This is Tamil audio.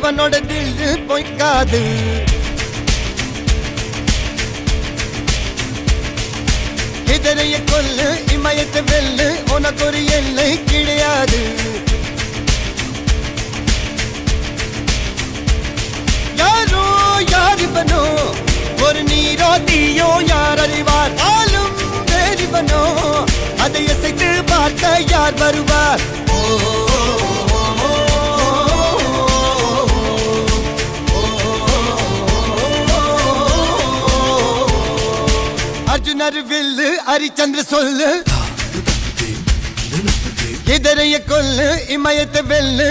இவனோட தில்லு பொய்க்காது. இதரைய கொல்லு இமயத்தை வெல்லு உனக்கு ஒரு எல்லை கிடையாது. யாரோ யார் இவனோ ஒரு நீரோ தீயோ யார் அறிவார். ஆளும் வேறிவனோ அதை இசைத்து பார்க்க யார் வருவார். அர்ஜுனர் வில்லு ஹரிச்சந்திர சொல்லு இதரைய கொல்லு இமயத்தை வெல்லு.